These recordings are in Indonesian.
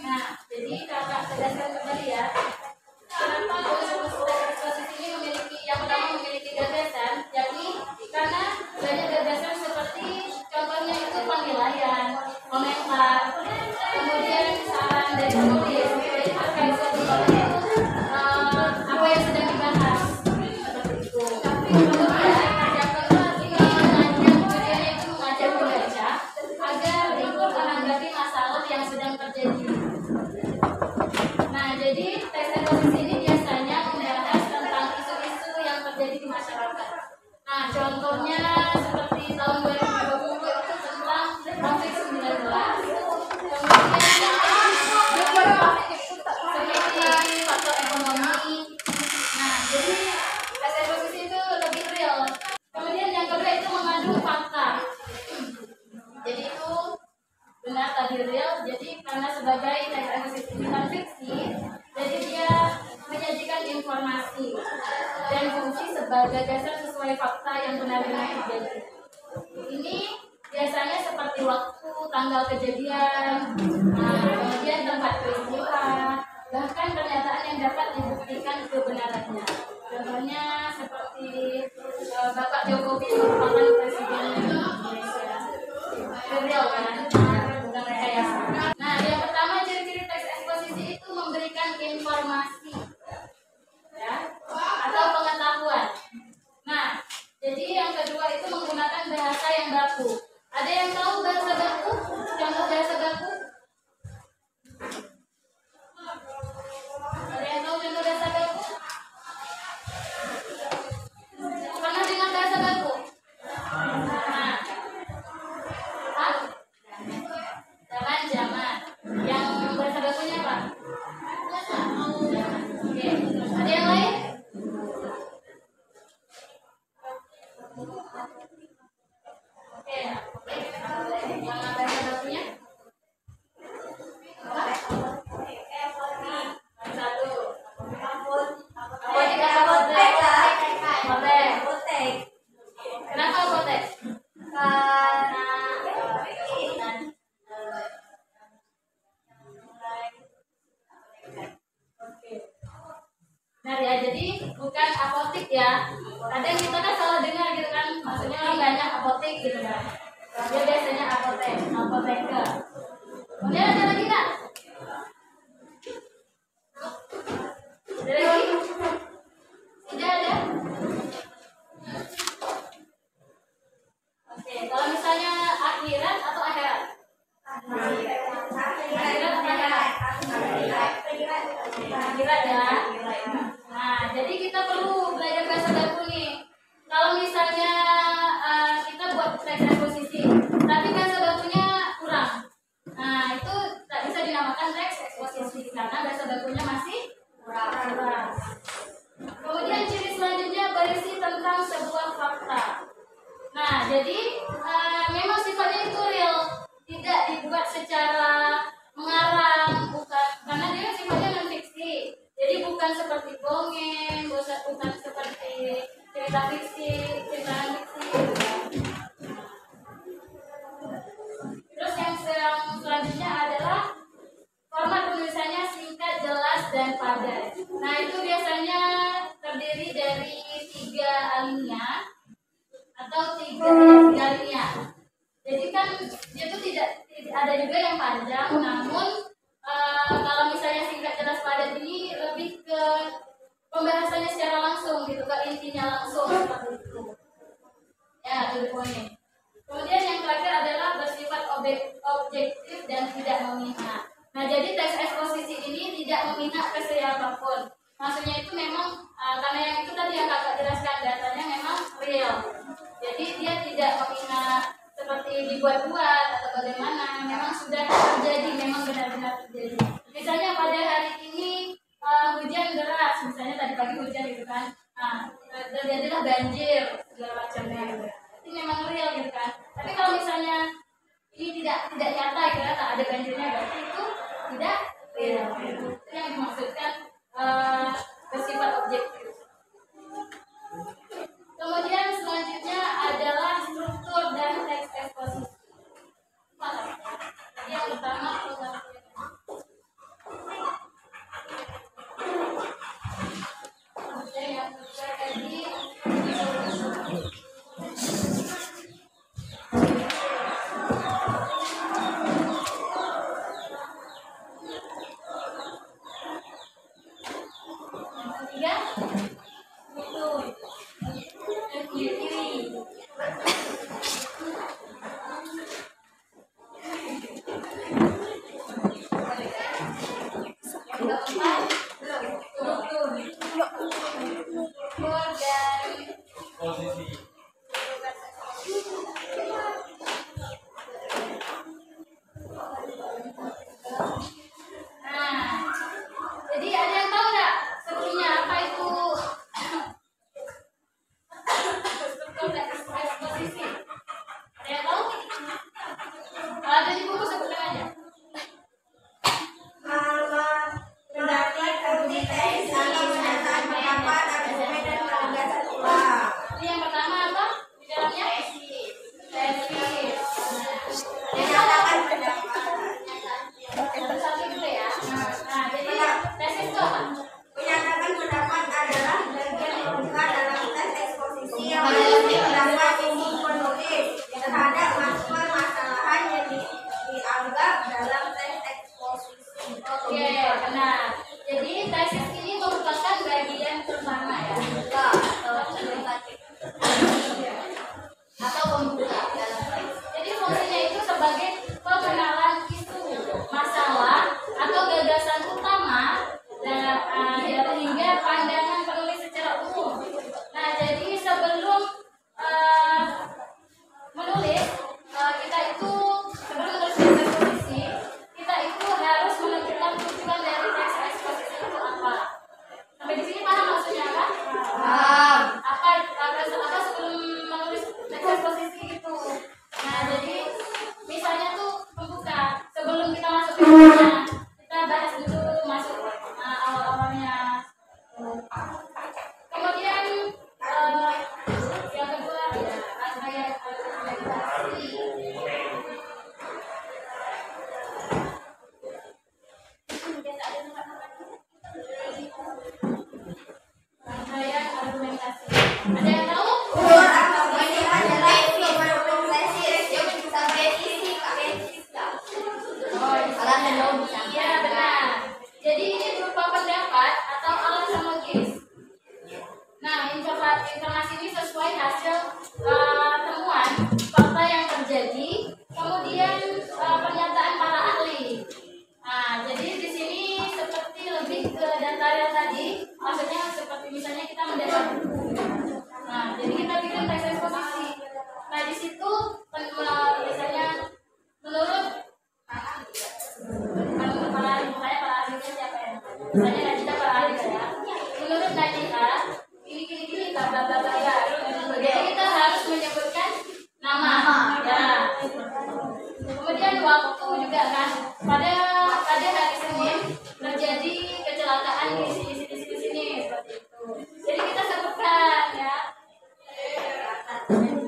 Nah, jadi kakak tegaskan kembali ya. Kenapa tadi real, jadi karena sebagai teks eksposisi bukan fiksi, jadi dia menyajikan informasi dan fungsi sebagai dasar sesuai fakta yang benar-benar terjadi. Ini biasanya seperti waktu, tanggal kejadian, kemudian tempat peristiwa, bahkan pernyataan yang dapat dibuktikan kebenarannya. Contohnya seperti Bapak Jokowi merupakan presiden Indonesia. Real kan? Bukan rekayasa. Nah, yang pertama ciri-ciri teks eksposisi itu memberikan informasi, ya, atau pengetahuan. Nah, jadi yang kedua itu menggunakan bahasa yang baku. Ada yang tahu bahasa baku? Contoh bahasa baku? Ada yang tahu contoh bahasa baku? Pernah dengar bahasa baku? Zaman. Yang bahasa bakunya apa? Oke. Ada yang lain? Oke. Yang bahasa bakunya? Kenapa apotek? Nah ya, jadi bukan apotik ya. Kadang kita kan salah dengar gitu kan, maksudnya orang banyak apotik gitu kan. Dia biasanya apotek, apoteker. Kemudian ada lagi nggak? Ada lagi? Tidak ada? Oke, kalau misalnya akhirat atau akhirat? Akhirat atau akhirat? Akhirat ya. Nah, jadi kita perlu belajar bahasa baku nih. Kalau misalnya kita buat teks eksposisi, tapi bahasa bakunya kurang, nah itu tak bisa dinamakan teks eksposisi karena bahasa bakunya masih kurang. Kemudian ciri selanjutnya berisi tentang sebuah fakta. Nah, jadi memang sifatnya itu real, tidak dibuat secara mengarang, bukan karena dia sifatnya non fiksi. Jadi bukan seperti dongeng, bukan seperti cerita fiksi, cerita fiksi. Terus yang selanjutnya adalah format penulisannya singkat, jelas, dan padat. Nah, itu biasanya terdiri dari 3 alinea atau 3 alinea. Jadi kan dia tuh tidak ada juga yang panjang, namun kalau misalnya singkat, jelas, padat ini lebih ke pembahasannya secara langsung gitu, ke intinya langsung seperti itu. Ya, to the point. Kemudian yang terakhir adalah bersifat objektif dan tidak memihak. Nah, jadi teks eksposisi ini tidak memihak ke siapapun. Maksudnya itu memang karena yang itu tadi yang kakak jelaskan, datanya memang real. Jadi dia tidak memihak seperti dibuat-buat atau bagaimana, memang sudah terjadi, memang benar-benar terjadi. Misalnya pada hari ini hujan deras, misalnya tadi pagi hujan gitu kan, terjadilah banjir segala macamnya gitu. Itu memang real gitu kan. Tapi kalau misalnya ini tidak nyata gitu, tak ada banjirnya, berarti itu tidak real. Itu yang dimaksudkan bersifat objektif. Kemudian selanjutnya adalah struktur dan teks eksposisi. Yang pertama yang kedua tadi kita bahas dulu masuk awal-awalnya. Kemudian yang kedua rangkaian argumentasi. Rangkaian argumentasi. Ada yang tahu? Iya benar. Jadi ini berupa pendapat atau alasan logis. Nah, informasi ini sesuai hasil temuan fakta yang terjadi, kemudian pernyataan para ahli. Nah, jadi di sini seperti lebih ke data real tadi, maksudnya seperti misalnya kita mendapat. Nah, jadi kita bikin teks eksposisi. Nah, di situ misalnya menurut para ahlinya siapa ya? Misalnya Najida para ahli ya. Menurut Najida gini bla bla bla ya. Jadi kita harus menyebutkan nama ya. Kemudian waktu juga kan. Pada hari Senin terjadi kecelakaan di sini seperti itu. Jadi kita sebutkan ya.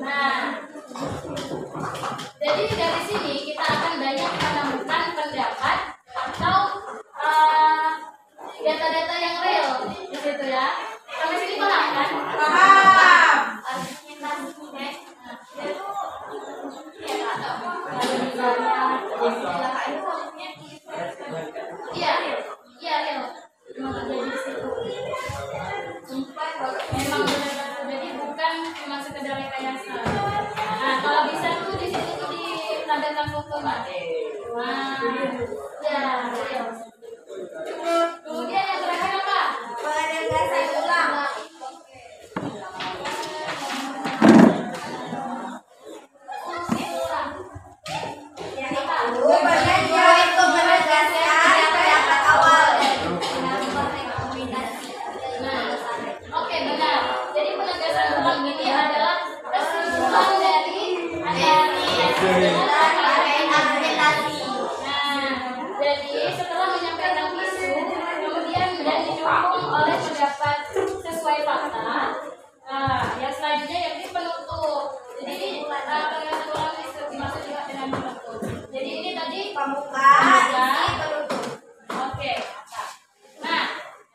Nah, jadi dari sini kita akan banyak menemukan pendapat atau data-data yang real di situ ya. Sampai sini paham kan? Paham. Iya, real. Memang terjadi di situ. Memang benar-benar terjadi, bukan cuma sekedar rekayasa. Nah, kalau bisa tuh di sini tuh ditampilkan fotonya. Nah, ya, real. Kemudian yang terakhir apa? Penegasan ulang. Oke, benar. Jadi penegasan ulang ini adalah kesimpulan dari jadi setelah menyampaikan isu, kemudian didukung oleh pendapat sesuai fakta. Yang selanjutnya yaitu penutup. Jadi penegasan ulang dimaksud juga dengan penutup. Jadi ini tadi pembuka, penutup. Oke. Nah,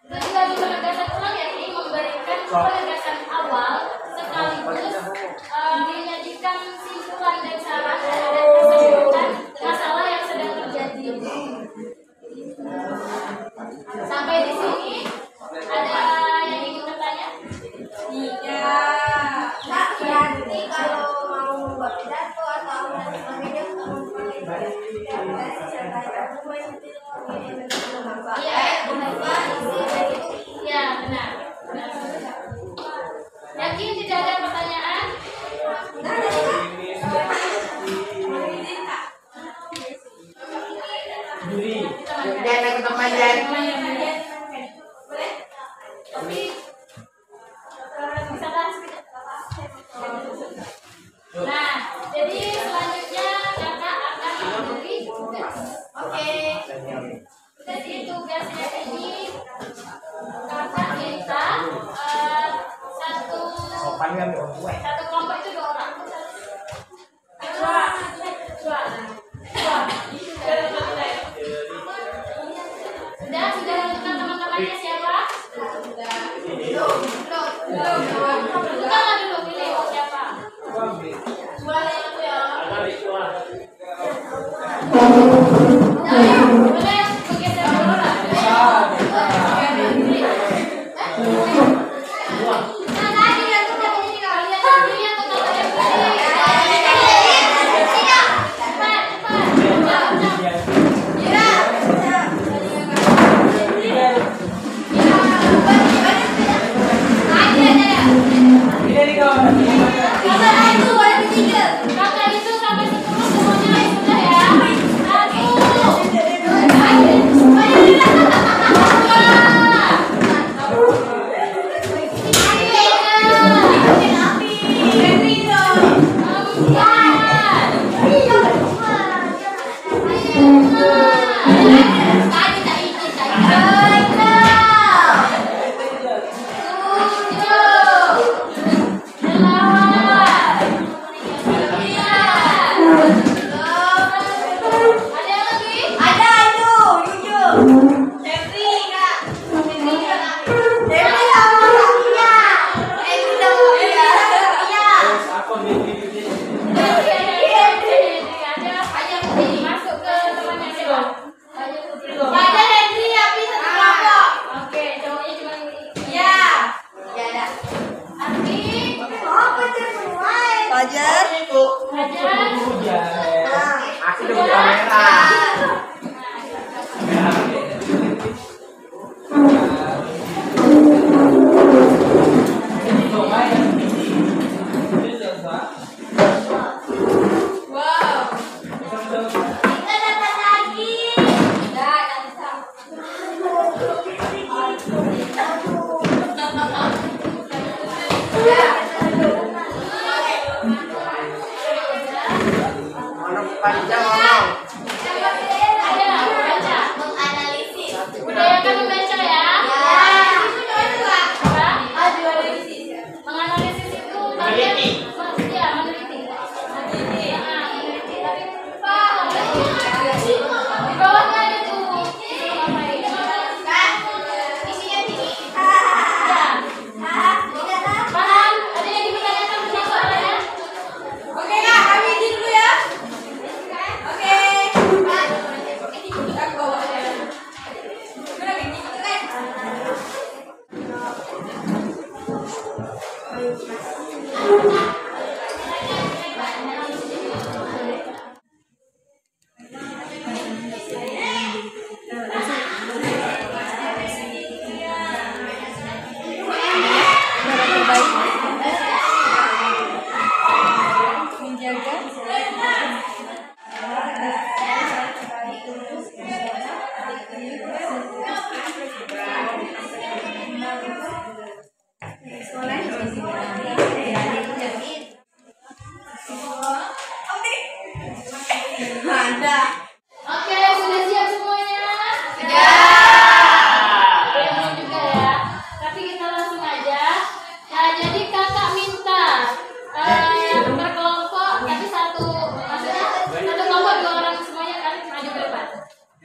tujuan penegasan ulang yakni memberikan penegasan awal sekaligus menyajikan simpulan dan saran terhadap keseluruhan masalah yang sedang terjadi. Sampai di sini ada yang ingin bertanya? Iya. Kak, berarti kalau mau membuat pidato atau sebagainya iya, benar. Yakin tidak ada pertanyaan? Nah, jadi selanjutnya kakak akan memberi tugas. Oke. Jadi tugasnya ini kakak minta satu kelompok itu 2 orang. Dua. Sudah menentukan teman-temannya siapa? Bukanlah dulu pilih siapa. Boleh aku ya. Boleh bergeser dulu lah.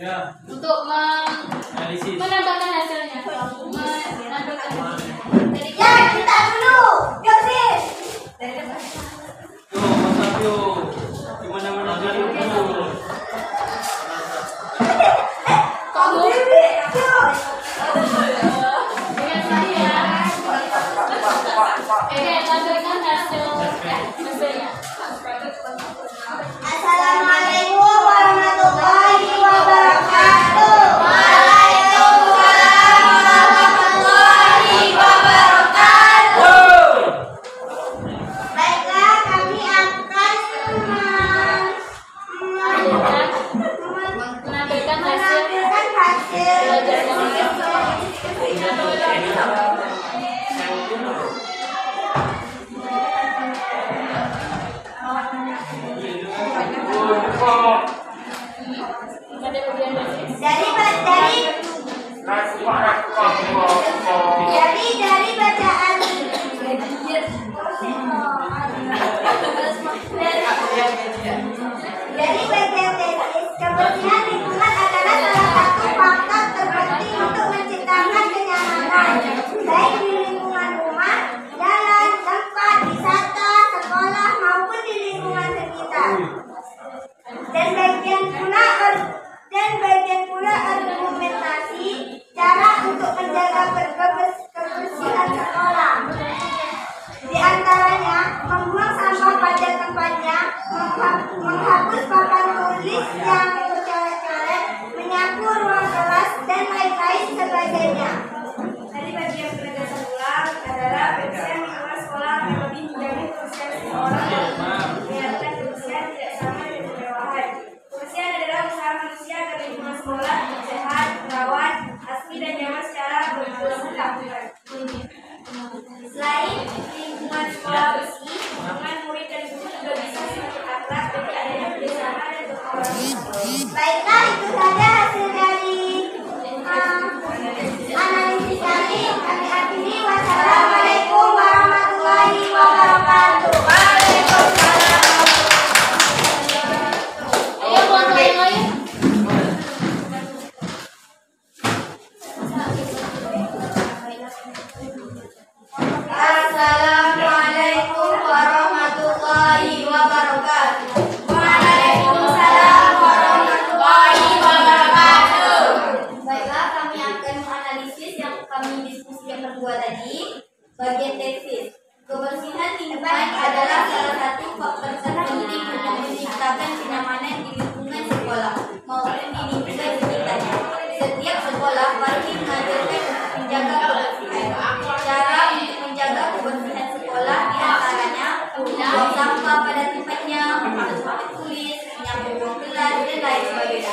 untuk menambahkan hasilnya. Ya, kita dulu. Yosis. Gimana menangani itu? Kamu Oke, tampilkan hasilnya. Assalamualaikum warahmatullahi wabarakatuh. Waalaikumsalam warahmatullahi wabarakatuh. Baiklah, kami akan Menampilkan hasil menampilkan hasil dari bacaan dari bagian tesis, kebersihan lingkungan adalah salah satu faktor terpenting untuk menciptakan kenyamanan, baik di lingkungan rumah, jalan, tempat wisata, sekolah maupun di lingkungan sekitar. Dan bagian pula argumentasi cara untuk menjaga kebersihan sekolah. Di antaranya membuang sampah pada tempatnya, menghapus papan tulis yang tercoret-coret, menyapu ruang kelas, dan lain-lain sebagainya. Dari bagian penegasan ulang adalah kebersihan lingkungan sekolah lebih menjamin kebersihan seseorang dan mengingatkan kebersihan tidak sama dengan kemewahan. Kebersihan adalah usaha manusia agar lingkungan sekolah sehat, terawat, asri dan nyaman secara berkelanjutan. Selain lingkungan sekolah bersih, lingkungan murid dan guru juga bisa semakin akrab dari adanya kerjasama dan kolaborasi. Baiklah, itu saja hasil dari analisis kami. Kami akhiri. Wassalamualaikum warahmatullahi wabarakatuh. Waalaikumsalam. Ayo kelompok yang lain. Assalamualaikum warahmatullahi wabarakatuh. Waalaikumsalam warahmatullahi wabarakatuh. Baiklah, kami akan menganalisis yang kami diskusikan berdua tadi. Bagian tesis. Kebersihan lingkungan adalah salah satu faktor terpenting untuk menciptakan kenyamanan di lingkungan sekolah maupun di lingkungan sekitarnya. Setiap sekolah pasti mengajarkan menjaga kebersihan. Cara untuk menjaga kebersihan sekolah diantaranya membuang sampah pada tempatnya, menghapus papan tulis, menyapu ruang kelas, dan lain sebagainya.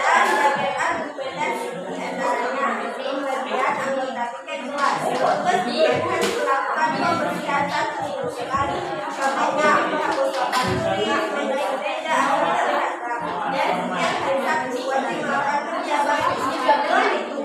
Dan bagian argumentasi diantaranya pembagian anggota piket kelas. Kebersihan melakukan pembersihan satu minggu sekali. Contohnya menghapus papan tulis, menjahit meja agar terlihat rapi, dan setiap hari Sabtu wajib melakukan kerja bakti.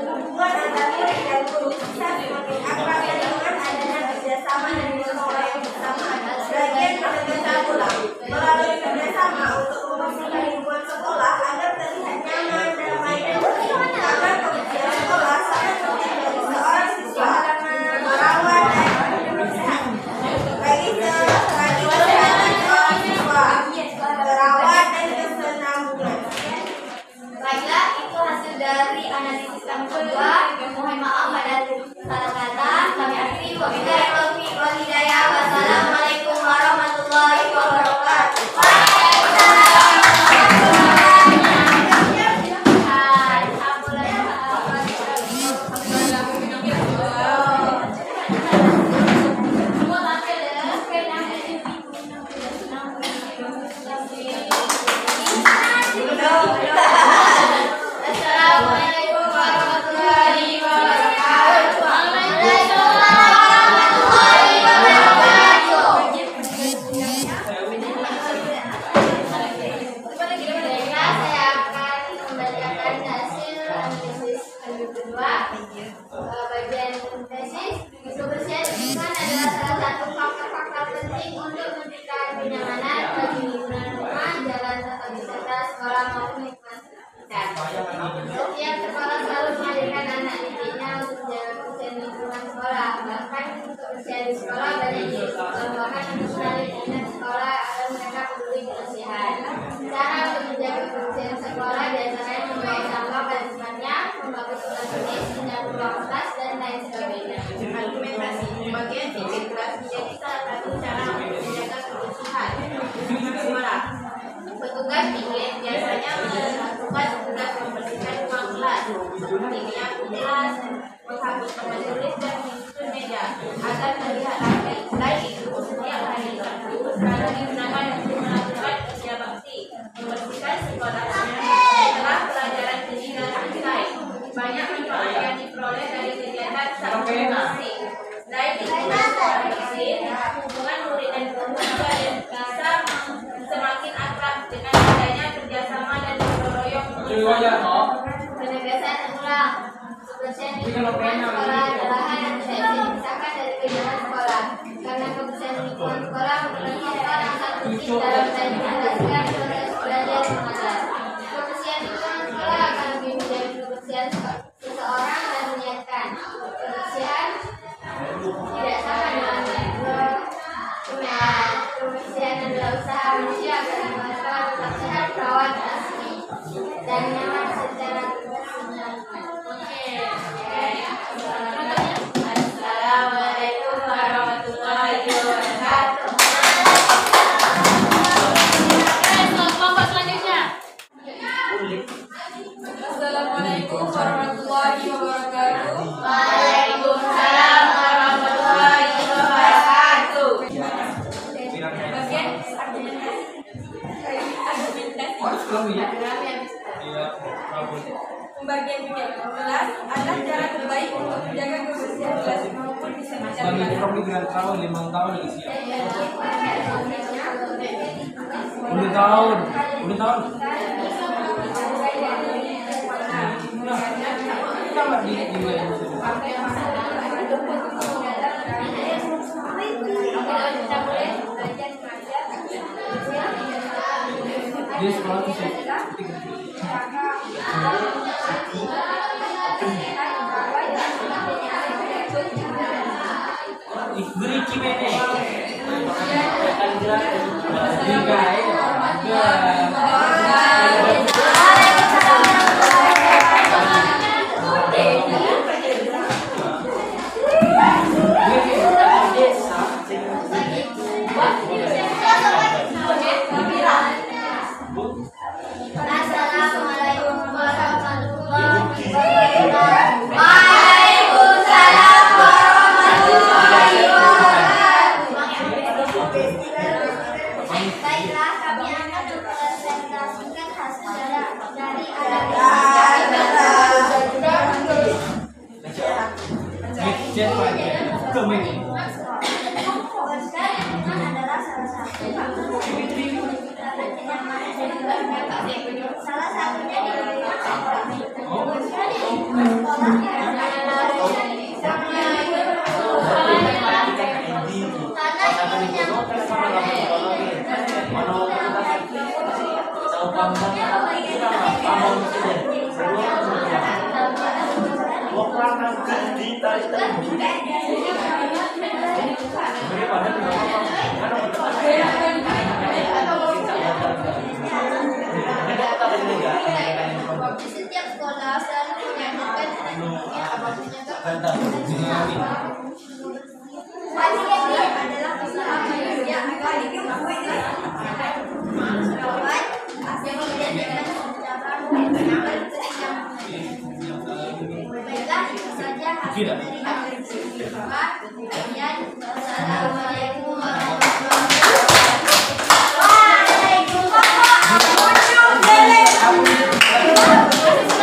Hubungan antara murid dan guru bisa semakin akrab dengan adanya kerjasama dan sekolah yang bersama. Bagian penegasan ulang melalui kerjasama untuk membersihkan lingkungan sekolah agar terlihat nyaman, damai, dan bersih. Karena kebersihan sekolah sangat penting bagi seorang siswa merawat dan kebersihan. Bagi kesehatan seorang siswa merawat dan kesenambungan. Baiklah, itu hasil dari analisis kami berdua. Mohon maaf ada salah kata. Kami akhiri. Wabillahi taufiq wal hidayah. Wassalamualaikum warahmatullahi wabarakatuh. Waalaikumsalam warahmatullahi Assalamualaikum warahmatullahi wabarakatuh. Waalaikumsalam warahmatullahi wabarakatuh. Saya akan membacakan hasil analisis kami berdua. Bagian tesis, kebersihan lingkungan adalah salah satu faktor-faktor penting untuk menciptakan kenyamanan bagi lingkungan rumah, jalan, tempat wisata, sekolah maupun lingkungan sekitar. Setiap sekolah selalu menghadirkan anak didiknya untuk menjaga kebersihan lingkungan sekolah. Bahkan kebersihan di sekolah banyak dilombakan untuk menarik minat sekolah agar mereka peduli kebersihan. Cara untuk menjaga kebersihan sekolah biasanya membuang sampah pada tempatnya, membagi tugas tulis, menyapu ruang kelas, dan lain sebagainya. Argumentasi pembagian titik kelas menjadi salah satu cara untuk menjaga kebersihan. Sekolah. Petugas tiket biasanya melakukan tugas membersihkan ruang kelas, seperti menyapu kelas, menghapus teman tulis, dan menyusun meja agar terlihat rapi. Selain itu, setiap hari selalu digunakan untuk melakukan kerja bakti, membersihkan sekolah setelah pelajaran seni dan sains. Banyak manfaat yang diperoleh dari kegiatan sabtu bersih. Selain itu, sekolah bersih, hubungan murid dan guru juga bisa semakin akrab dengan adanya kerjasama dan gotong royong. Penegasan ulang, kebersihan lingkungan sekolah adalah hal yang tidak bisa dipisahkan dari kehidupan sekolah. Karena kebersihan lingkungan sekolah merupakan hal yang sangat penting dalam menjalankan proses belajar mengajar. Kebersihan lingkungan sekolah akan lebih menjadi kebersihan seseorang dan mengingatkan kebersihan tidak sama dengan kebersihan adalah usaha manusia agar mereka tetap sehat, perawat, asli, dan nyaman secara kebersihan. Assalamualaikum warahmatullahi wabarakatuh. Kelompok selanjutnya. Assalamualaikum warahmatullahi wabarakatuh. Waalaikumsalam warahmatullahi wabarakatuh. Bagian pembagian tiket kelas adalah cara terbaik untuk menjaga kebersihan kelas maupun bisa menjaga Dia sekolah tuh sih. Beri cimene. Assalamualaikum warahmatullahi wabarakatuh. Waalaikumsalam warahmatullahi wabarakatuh. Baiklah, kami akan mempresentasikan hasil dari adalah salah satu salah satunya di setiap sekolah selalu menyampaikan anaknya adalah usaha manusia yang dijadikan cara bersihkan. Baiklah, itu saja hasil dari kalian. Assalamualaikum warahmatullahi Waalaikumsalam warahmatullahi wabarakatuh.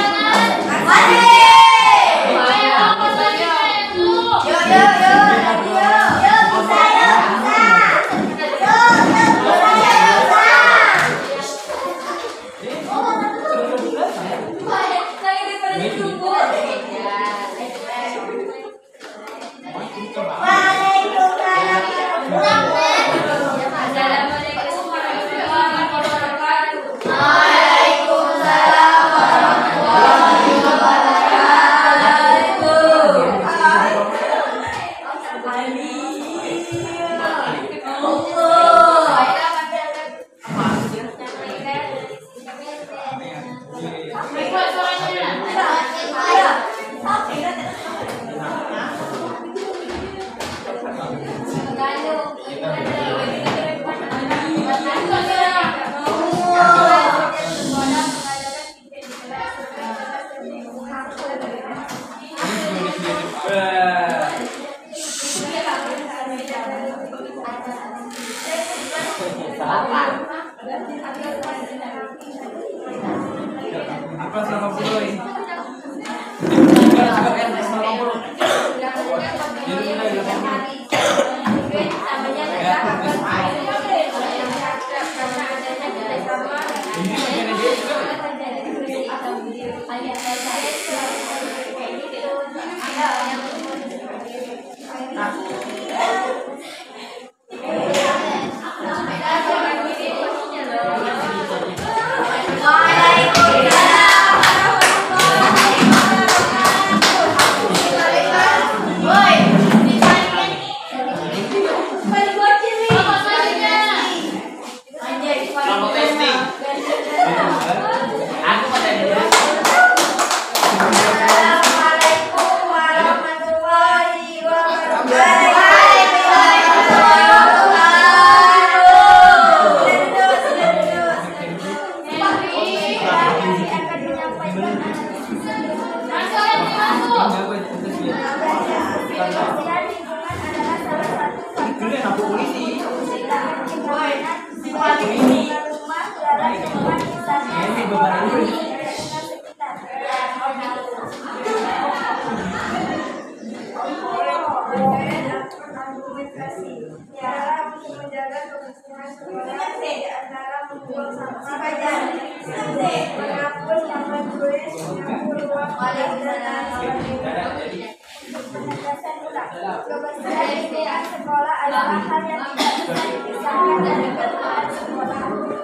Kelompok testing. Aku pada dia. Assalamualaikum warahmatullahi wabarakatuh. Kebersihan sekolah adalah hal yang tidak bisa dipisahkan dari kebersihan sekolah,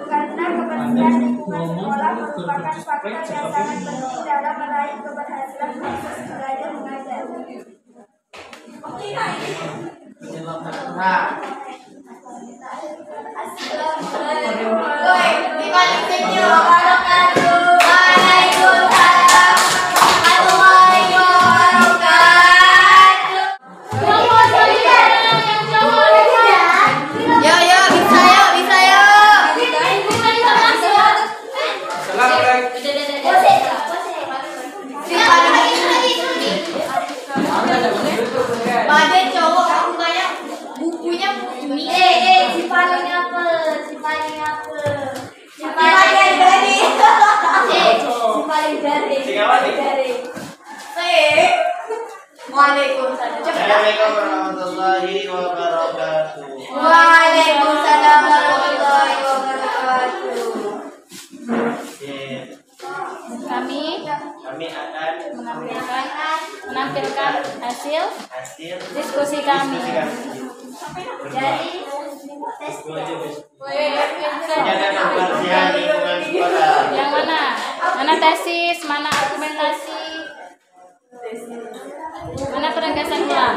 karena kebersihan lingkungan sekolah merupakan faktor yang sangat penting dalam meraih keberhasilan proses belajar mengajar. Assalamualaikum warahmatullahi wabarakatuh. Waalaikumsalam warahmatullahi wabarakatuh. Kami akan menampilkan hasil hasil diskusi kami. Dari Menjaga kebersihan lingkungan sekolah. Yang mana? Mana tesis, mana argumentasi, mana penegasan ulang?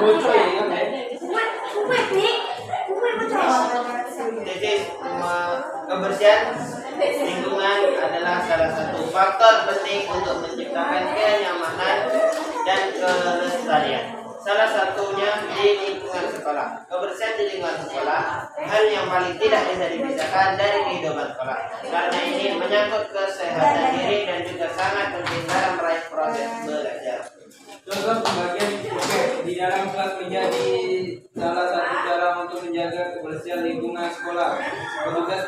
Jadi kebersihan lingkungan adalah salah satu faktor penting untuk menciptakan kenyamanan dan kelestarian. Salah satunya di lingkungan sekolah. Kebersihan di lingkungan sekolah hal yang paling tidak bisa dipisahkan dari kehidupan sekolah. Karena ini menyangkut kesehatan diri dan juga sangat penting dalam meraih proses belajar. Contoh pembagian di dalam kelas menjadi salah satu cara untuk menjaga kebersihan lingkungan sekolah. Petugas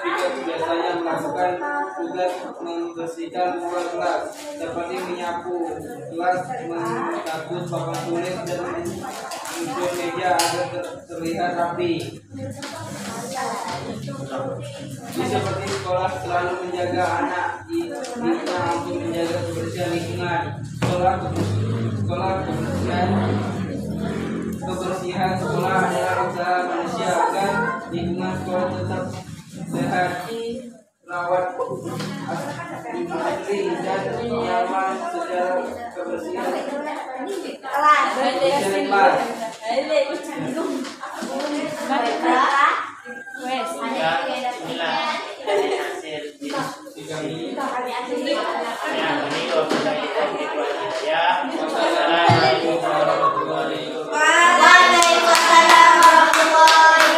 biasanya melakukan tugas membersihkan ruang kelas seperti menyapu kelas, mencabut papan tulis dan menyusun meja agar terlihat rapi. Ini seperti sekolah selalu menjaga anak didiknya untuk menjaga kebersihan lingkungan. Kebersihan sekolah adalah usaha manusia agar lingkungan sekolah tetap sehat, rawat, asri dan nyaman secara kebersihan. Wes. Inilah hasil diskusi kami. Ya, Wassalamualaikum warahmatullahi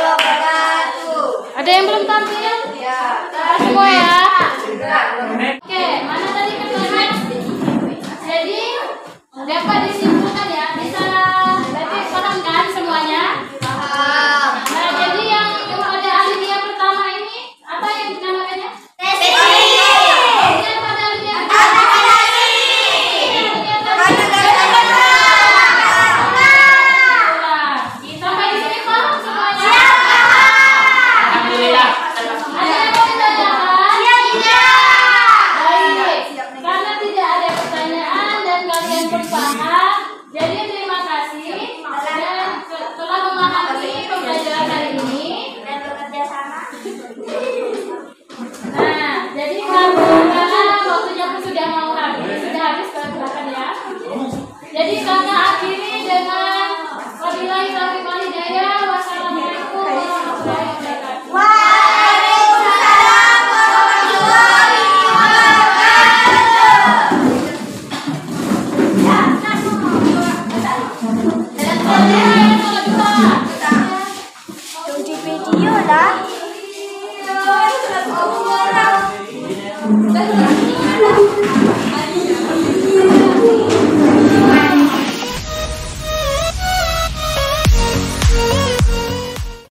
Wabarakatuh. Ada yang belum tampil? Ya. Semua ya. Oke, mana tadi ketuanya? Jadi dapat